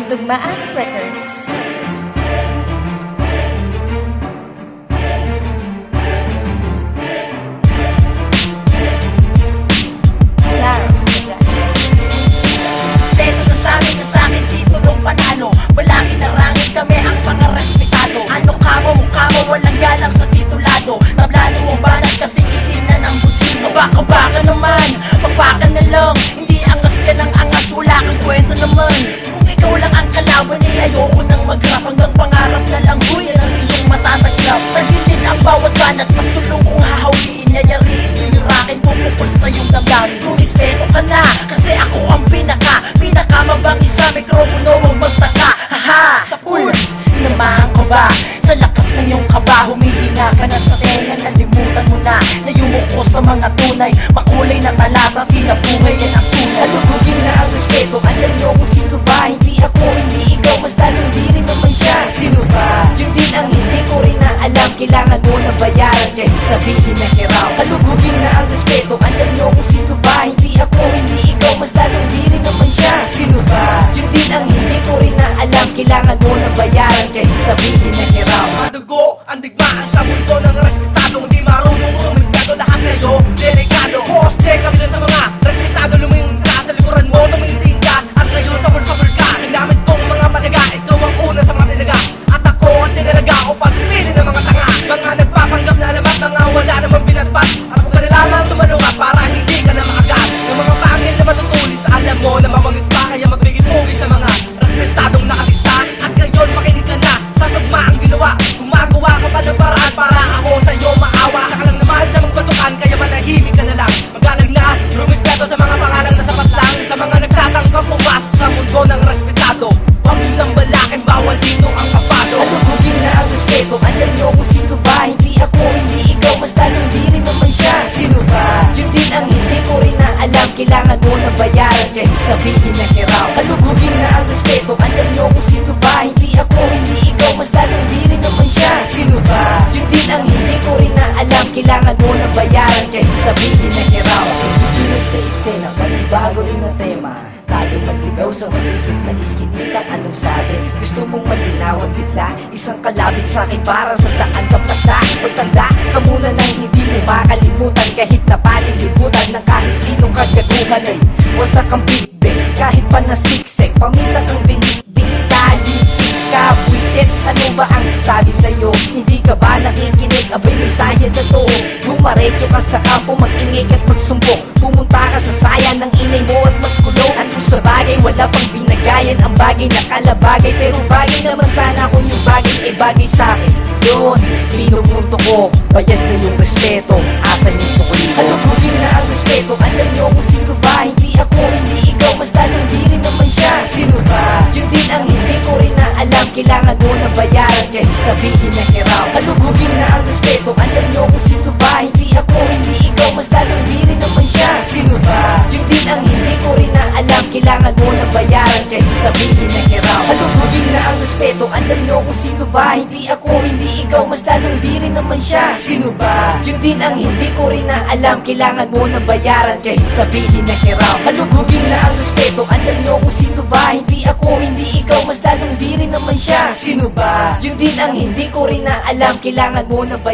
Tugmaan Records. Respeto na sa amin dito nung panalo. Walang inarangin kami ang mga respetado. Ano ka mo, mukha mo, walang galang sa titulado. Tablado mo banat kasi ilinan ng buti. Kabaka naman, pagpaka na lang. Hindi angas ka ng angas, wala kang kwento naman. Kung ikaw lang ang kalaban ay ayoko nang mag-rap. Hanggang pangarap na lang, huy, ang iyong matataglap. Tagilid ang bawat banat, masulong kung hahawiin. Yayariin, yuyurakin, pupukol sa iyong damdamin. Rumispeto ka na, kasi ako ang pinakamabangis sa mikropono, huwag magtaka. Haha, sa pool, inamahan ko ba? Sa lakas ng iyong kaba, humihinga ka na sa tenga. Nalimutan mo na, nayumukos sa mga tunay. Makulay na talata, sinabuhay yan ang tunay. Kalugugin na ang respeto, alam niyo kung sino ba? Hindi ako, hindi ikaw, mas lalong di rin naman siya. Sino ba? Yun din ang hindi ko rin na alam. Kailangan mo na bayaran kahit sabihin na kiraw. Kalugugin na ang respeto, alam niyo kung sino ba? Hindi ako, hindi ikaw, mas lalong di rin naman siya. Sino ba? Yun din ang hindi ko rin na alam. Kailangan mo na bayaran kahit sabihin na kiraw. Madugo ang digmaan sa mundo ng respetadong di marunong rumispeto. Lahat kayo delikado. Poste kami dun sa mga respetado. Lumingin ka sa likuran mo, tumitingin ka at kayo sabol-sabol ka. Sinamit kong mga managa, ikaw ang una sa mga tinaga. At ako ang tinalaga o pasipili ng mga tanga. Mga nagpapanggap na alamat, mga wala namang binatpat. At kung ka na lamang sumanukat para hindi ka na makagat. Ng mga pangil na matutulis, alam mo na mamangis pa. Kaya magbigay-pugi sa mga respetadong nakaligta. At ngayon makinig ka na sa tugmaang ginawa. Gumagawa ka pa ng paraan para ako sa'yo maawa. Saka lang naman sa magbatukan, kaya manahimik ka na lang. Magalang na, rumispeto sa mga pangalang na sapat lang. Sa mga nagtatangkang pumasok sa mundo ng respetado. Huwag yun ang balakin, bawal dito ang kapado. Kalugugin na ang respeto, alam niyo kung sino ba? Hindi ako, hindi ikaw, mas lalong di rin naman siya. Sino ba? Yun din ang hindi ko rin na alam. Kailangan mo na bayaran kahit sabihin na kiraw. Kalugugin na ang respeto, alam niyo kung sino ba? Hindi ako, hindi ikaw, mas lalong di rin naman siya. Sino ba? Yun din ang hindi ko rin na alam. Kailangan mo na bayaran kahit sabihin na kiraw. Isunod sa eksena, panibago rin na tema. Tayo magligaw sa masikip na iskinita. Anong sabi? Gusto mong malinaw at bigla? Isang kalabit sa akin para sa daan kapagda. Pagtanda ka muna nang hindi mo makalimutan. Kahit na palilibutan ng kahit sinong kagaguhan ay wasak ang big-big. Kahit pa na siksik, paminta kang dinig-dig. Talipik ka, buwisit. Ano ba ang sabi sa'yo? Hindi ka ba nakikinig? Abay may sayad na to. Dumaretso ka sa kampo, mag-ingay at magsumbong. Pumunta ka sa sayan ng inay mo at magkulong. Ano sa bagay, wala pang binagayan. Ang bagay na kalabagay, pero bagay naman sana kung yung bagay ay bagay sa'kin. Yun, pinupunto ko, bayad na yung respeto. Asan yung sukli ko? Kalugugin na ang respeto, alam niyo kung sino ba? Hindi ako, hindi ikaw, mas lalong di rin naman siya. Sino ba? Yun din ang hindi ko rin na alam. Kailangan mo na bayaran kahit sabihin na kiraw. Kalugugin na ang respeto, alam niyo kung sino ba? Hindi ako, hindi ikaw, mas lalong di rin naman siya. Sino ba? Yun din ang hindi ko rin na alam. Kailangan mo na bayaran kahit sabihin na kiraw. Kalugugin na ang respeto, alam niyo kung sino ba? Hindi ako, hindi ikaw, mas lalong di rin naman siya. Sino ba? Yun din ang hindi ko rin na alam. Kailangan mo na bayaran kahit sabihin na kiraw. Kalugugin na ang respeto, alam niyo kung sino ba? Hindi ako, hindi ikaw, mas lalong di rin naman siya. Sino ba? Yun din ang hindi ko rin na alam. Kailangan mo na bayaran